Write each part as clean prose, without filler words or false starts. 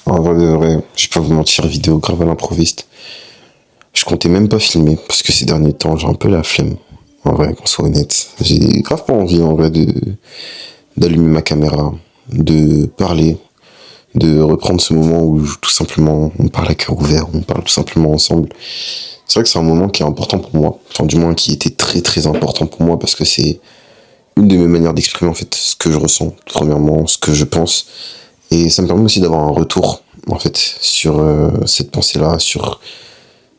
En vrai de vrai, je vais pas vous mentir, vidéo grave à l'improviste. Je comptais même pas filmer, parce que ces derniers temps, j'ai un peu la flemme. En vrai, qu'on soit honnête. J'ai grave pas envie, en vrai, d'allumer ma caméra, de parler, de reprendre ce moment où tout simplement on parle à cœur ouvert, on parle tout simplement ensemble. C'est vrai que c'est un moment qui est important pour moi, enfin du moins qui était très très important pour moi parce que c'est une de mes manières d'exprimer en fait ce que je ressens, premièrement, ce que je pense, et ça me permet aussi d'avoir un retour en fait sur cette pensée-là, sur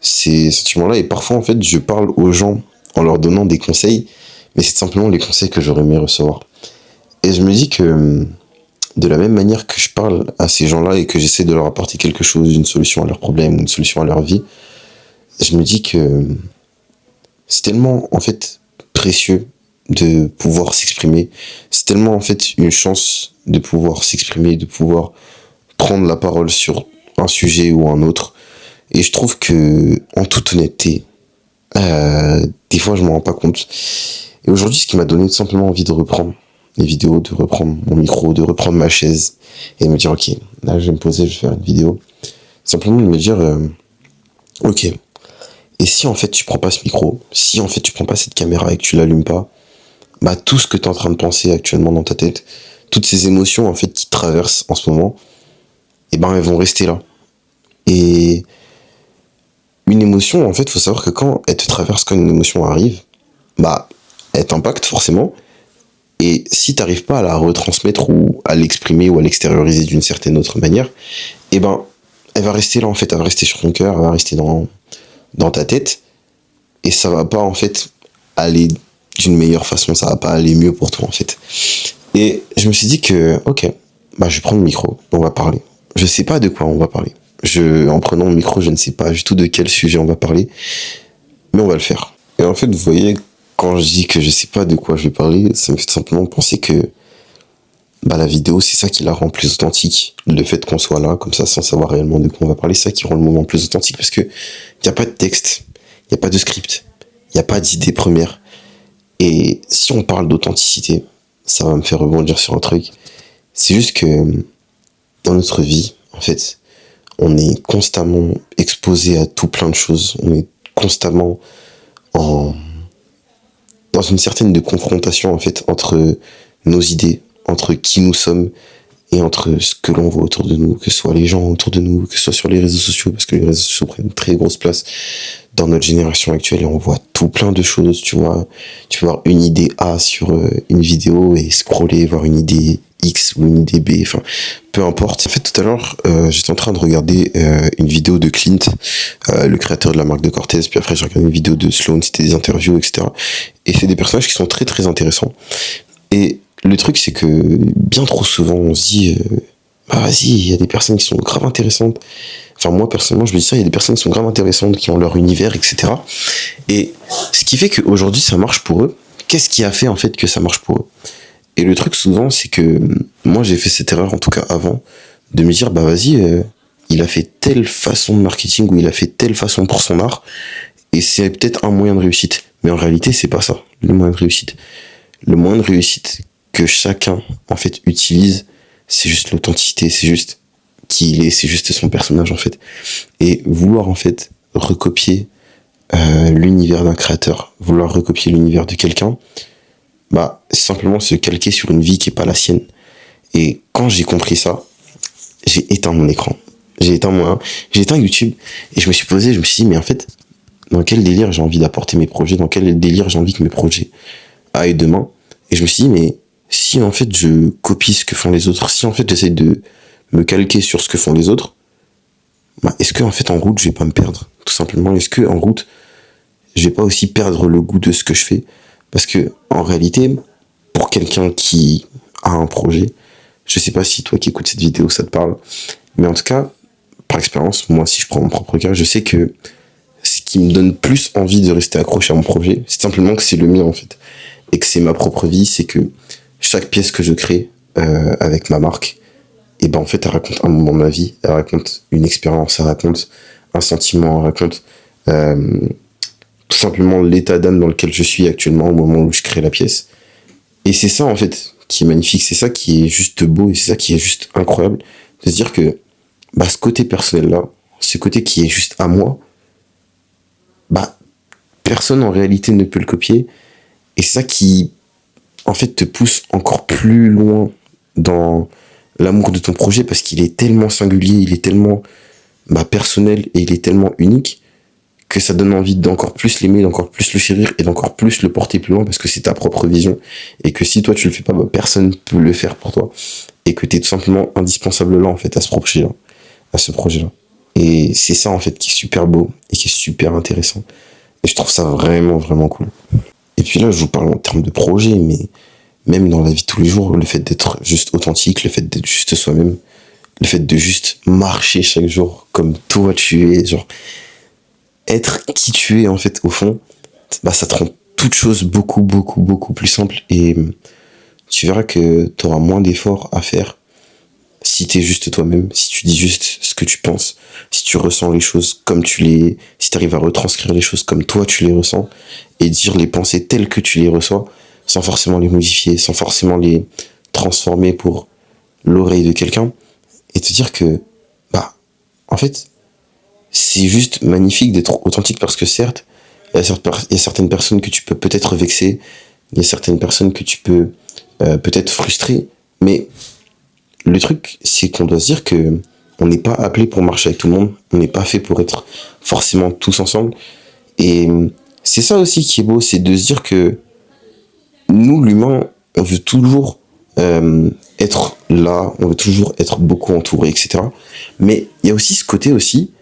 ces sentiments-là, et parfois en fait je parle aux gens en leur donnant des conseils, mais c'est simplement les conseils que j'aurais aimé recevoir. Et je me dis que de la même manière que je parle à ces gens-là et que j'essaie de leur apporter quelque chose, une solution à leurs problèmes, une solution à leur vie, je me dis que c'est tellement en fait précieux de pouvoir s'exprimer. C'est tellement en fait une chance de pouvoir s'exprimer, de pouvoir prendre la parole sur un sujet ou un autre. Et je trouve que, en toute honnêteté, des fois je m'en rends pas compte. Et aujourd'hui, ce qui m'a donné tout simplement envie de reprendre les vidéos, de reprendre mon micro, de reprendre ma chaise et me dire ok, là je vais me poser, je vais faire une vidéo. Simplement de me dire ok, et si en fait tu prends pas ce micro, si en fait tu prends pas cette caméra et que tu l'allumes pas, bah tout ce que tu es en train de penser actuellement dans ta tête, toutes ces émotions en fait qui te traversent en ce moment, et ben elles vont rester là. Et une émotion, en fait, faut savoir que quand elle te traverse, quand une émotion arrive, bah elle t'impacte forcément. Et si t'arrives pas à la retransmettre ou à l'exprimer ou à l'extérioriser d'une certaine autre manière, et ben elle va rester là en fait, elle va rester sur ton cœur, elle va rester dans ta tête, et ça va pas en fait aller d'une meilleure façon, ça va pas aller mieux pour toi en fait. Et je me suis dit que, ok, bah je vais prendre le micro, on va parler. Je sais pas de quoi on va parler. En prenant le micro, je ne sais pas du tout de quel sujet on va parler, mais on va le faire. Et en fait, vous voyez, quand je dis que je sais pas de quoi je vais parler, ça me fait simplement penser que bah, la vidéo, c'est ça qui la rend plus authentique. Le fait qu'on soit là, comme ça, sans savoir réellement de quoi on va parler, c'est ça qui rend le moment plus authentique parce que y a pas de texte, y a pas de script, y a pas d'idée première. Et si on parle d'authenticité, ça va me faire rebondir sur un truc. C'est juste que dans notre vie, en fait, on est constamment exposé à tout plein de choses. On est constamment en, dans une certaine de confrontation, en fait, entre nos idées, entre qui nous sommes et entre ce que l'on voit autour de nous, que ce soit les gens autour de nous, que ce soit sur les réseaux sociaux, parce que les réseaux sociaux prennent une très grosse place dans notre génération actuelle et on voit tout plein de choses, tu vois. Tu peux voir une idée A sur une vidéo et scroller, voir une idée X ou une idée B, enfin, peu importe. En fait, tout à l'heure, j'étais en train de regarder une vidéo de Clint, le créateur de la marque de Cortez, puis après j'ai regardé une vidéo de Sloan, c'était des interviews, etc. Et c'est des personnages qui sont très très intéressants. Et le truc, c'est que bien trop souvent, on se dit, bah vas-y, il y a des personnes qui sont grave intéressantes. Enfin, moi, personnellement, je me dis ça, il y a des personnes qui sont grave intéressantes, qui ont leur univers, etc. Et ce qui fait qu'aujourd'hui, ça marche pour eux. Qu'est-ce qui a fait, en fait, que ça marche pour eux? Et le truc, souvent, c'est que moi, j'ai fait cette erreur, en tout cas avant, de me dire, bah vas-y, il a fait telle façon de marketing ou il a fait telle façon pour son art, et c'est peut-être un moyen de réussite. Mais en réalité, c'est pas ça, le moyen de réussite. Le moyen de réussite que chacun en fait utilise, c'est juste l'authenticité, c'est juste qui il est, c'est juste son personnage en fait. Et vouloir en fait recopier l'univers d'un créateur, vouloir recopier l'univers de quelqu'un, bah c'est simplement se calquer sur une vie qui est pas la sienne. Et quand j'ai compris ça, j'ai éteint mon écran, j'ai éteint YouTube et je me suis posé, je me suis dit mais en fait dans quel délire j'ai envie d'apporter mes projets, dans quel délire j'ai envie que mes projets aillent demain. Et je me suis dit mais si en fait je copie ce que font les autres, si en fait j'essaie de me calquer sur ce que font les autres, bah, est-ce que en fait en route je vais pas me perdre, tout simplement? Est-ce que en route je vais pas aussi perdre le goût de ce que je fais? Parce que en réalité, pour quelqu'un qui a un projet, je sais pas si toi qui écoutes cette vidéo ça te parle, mais en tout cas, par expérience, moi si je prends mon propre cas, je sais que ce qui me donne plus envie de rester accroché à mon projet, c'est simplement que c'est le mien en fait, et que c'est ma propre vie, c'est que chaque pièce que je crée avec ma marque, et ben en fait elle raconte un moment de ma vie, elle raconte une expérience, elle raconte un sentiment, elle raconte tout simplement l'état d'âme dans lequel je suis actuellement au moment où je crée la pièce. Et c'est ça en fait qui est magnifique, c'est ça qui est juste beau et c'est ça qui est juste incroyable, de se dire que bah, ce côté personnel-là, ce côté qui est juste à moi, bah, personne en réalité ne peut le copier. Et c'est ça qui, en fait, te pousse encore plus loin dans l'amour de ton projet parce qu'il est tellement singulier, il est tellement bah, personnel et il est tellement unique que ça donne envie d'encore plus l'aimer, d'encore plus le chérir et d'encore plus le porter plus loin parce que c'est ta propre vision et que si toi tu le fais pas, bah, personne peut le faire pour toi et que t'es tout simplement indispensable là en fait à ce projet-là, Et c'est ça en fait qui est super beau et qui est super intéressant. Et je trouve ça vraiment vraiment cool. Et puis là, je vous parle en termes de projet, mais même dans la vie de tous les jours, le fait d'être juste authentique, le fait d'être juste soi-même, le fait de juste marcher chaque jour comme toi tu es, genre être qui tu es en fait au fond, bah ça te rend toute chose beaucoup beaucoup beaucoup plus simple et tu verras que tu auras moins d'efforts à faire si t'es juste toi-même, si tu dis juste ce que tu penses, si tu ressens les choses comme tu les, si t'arrives à retranscrire les choses comme toi tu les ressens et dire les pensées telles que tu les reçois, sans forcément les modifier, sans forcément les transformer pour l'oreille de quelqu'un, et te dire que, bah, en fait, c'est juste magnifique d'être authentique parce que certes, il y a certaines personnes que tu peux peut-être vexer, il y a certaines personnes que tu peux peut-être frustrer, mais le truc, c'est qu'on doit se dire que on n'est pas appelé pour marcher avec tout le monde, on n'est pas fait pour être forcément tous ensemble, et c'est ça aussi qui est beau, c'est de se dire que nous, l'humain, on veut toujours être là, on veut toujours être beaucoup entouré, etc. Mais il y a aussi ce côté aussi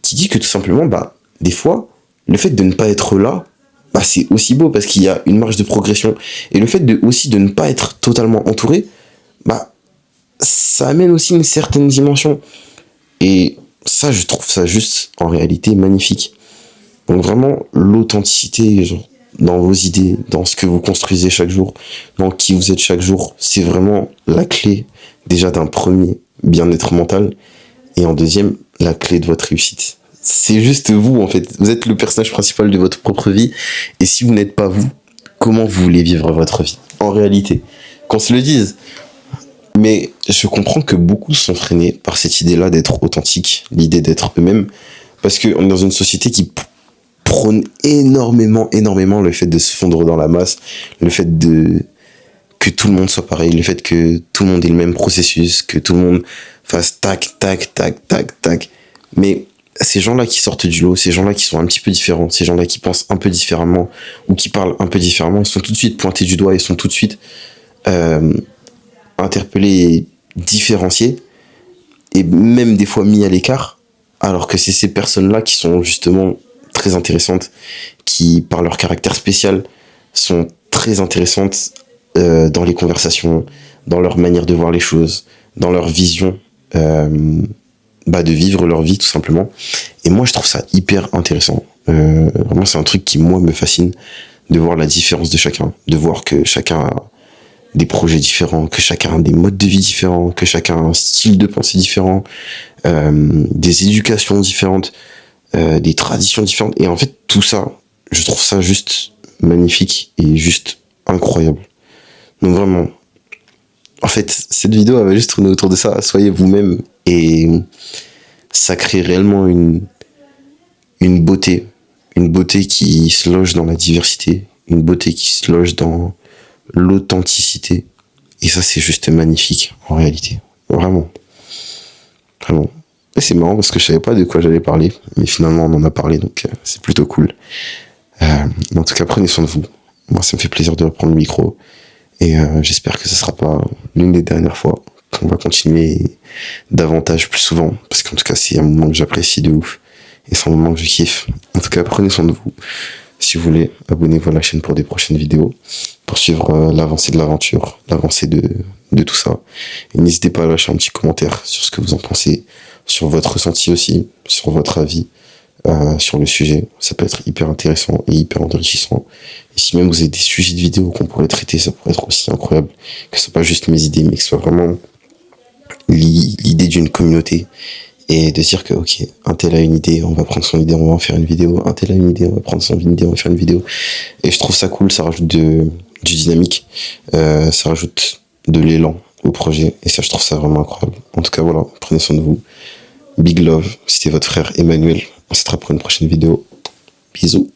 qui dit que tout simplement, bah, des fois, le fait de ne pas être là, bah, c'est aussi beau parce qu'il y a une marge de progression. Et le fait aussi de ne pas être totalement entouré, bah, ça amène aussi une certaine dimension. Et ça, je trouve ça juste, en réalité, magnifique. Donc vraiment, l'authenticité, genre, dans vos idées, dans ce que vous construisez chaque jour, dans qui vous êtes chaque jour, c'est vraiment la clé, déjà d'un premier bien-être mental, et en deuxième, la clé de votre réussite. C'est juste vous, en fait. Vous êtes le personnage principal de votre propre vie, et si vous n'êtes pas vous, comment vous voulez vivre votre vie, en réalité? Qu'on se le dise. Mais je comprends que beaucoup sont freinés par cette idée-là d'être authentique, l'idée d'être eux-mêmes, parce qu'on est dans une société qui prône énormément le fait de se fondre dans la masse, le fait de que tout le monde soit pareil, le fait que tout le monde ait le même processus, que tout le monde fasse tac, tac, tac, tac, tac. Mais ces gens-là qui sortent du lot, ces gens-là qui sont un petit peu différents, ces gens-là qui pensent un peu différemment ou qui parlent un peu différemment, ils sont tout de suite pointés du doigt, ils sont tout de suite interpellés et différenciés et même des fois mis à l'écart, alors que c'est ces personnes-là qui sont justement très intéressantes, qui par leur caractère spécial sont très intéressantes dans les conversations, dans leur manière de voir les choses, dans leur vision de vivre leur vie tout simplement. Et moi je trouve ça hyper intéressant. Vraiment c'est un truc qui moi me fascine, de voir la différence de chacun, de voir que chacun a des projets différents, que chacun a des modes de vie différents, que chacun a un style de pensée différent, des éducations différentes, des traditions différentes. Et en fait, tout ça, je trouve ça juste magnifique et juste incroyable. Donc vraiment, en fait, cette vidéo, elle va juste tourner autour de ça. Soyez vous-même et ça crée réellement une beauté. Une beauté qui se loge dans la diversité, une beauté qui se loge dans l'authenticité. Et ça, c'est juste magnifique, en réalité. Vraiment. Vraiment. Et c'est marrant parce que je savais pas de quoi j'allais parler, mais finalement on en a parlé, donc c'est plutôt cool. En tout cas, prenez soin de vous. Moi, ça me fait plaisir de reprendre le micro, et j'espère que ce sera pas l'une des dernières fois, qu'on va continuer davantage, plus souvent, parce qu'en tout cas, c'est un moment que j'apprécie de ouf, et c'est un moment que je kiffe. En tout cas, prenez soin de vous. Si vous voulez, abonnez-vous à la chaîne pour des prochaines vidéos, pour suivre l'avancée de l'aventure, l'avancée de tout ça. Et n'hésitez pas à lâcher un petit commentaire sur ce que vous en pensez, sur votre ressenti aussi, sur votre avis sur le sujet. Ça peut être hyper intéressant et hyper enrichissant. Et si même vous avez des sujets de vidéos qu'on pourrait traiter, ça pourrait être aussi incroyable. Que ce soit pas juste mes idées, mais que ce soit vraiment l'idée d'une communauté. Et de dire que, ok, un tel a une idée, on va prendre son idée, on va en faire une vidéo. Un tel a une idée, on va prendre son idée, on va faire une vidéo. Et je trouve ça cool, ça rajoute du dynamique, ça rajoute de l'élan au projet. Et ça, je trouve ça vraiment incroyable. En tout cas, voilà, prenez soin de vous. Big love, c'était votre frère Emmanuel. On se retrouve pour une prochaine vidéo. Bisous.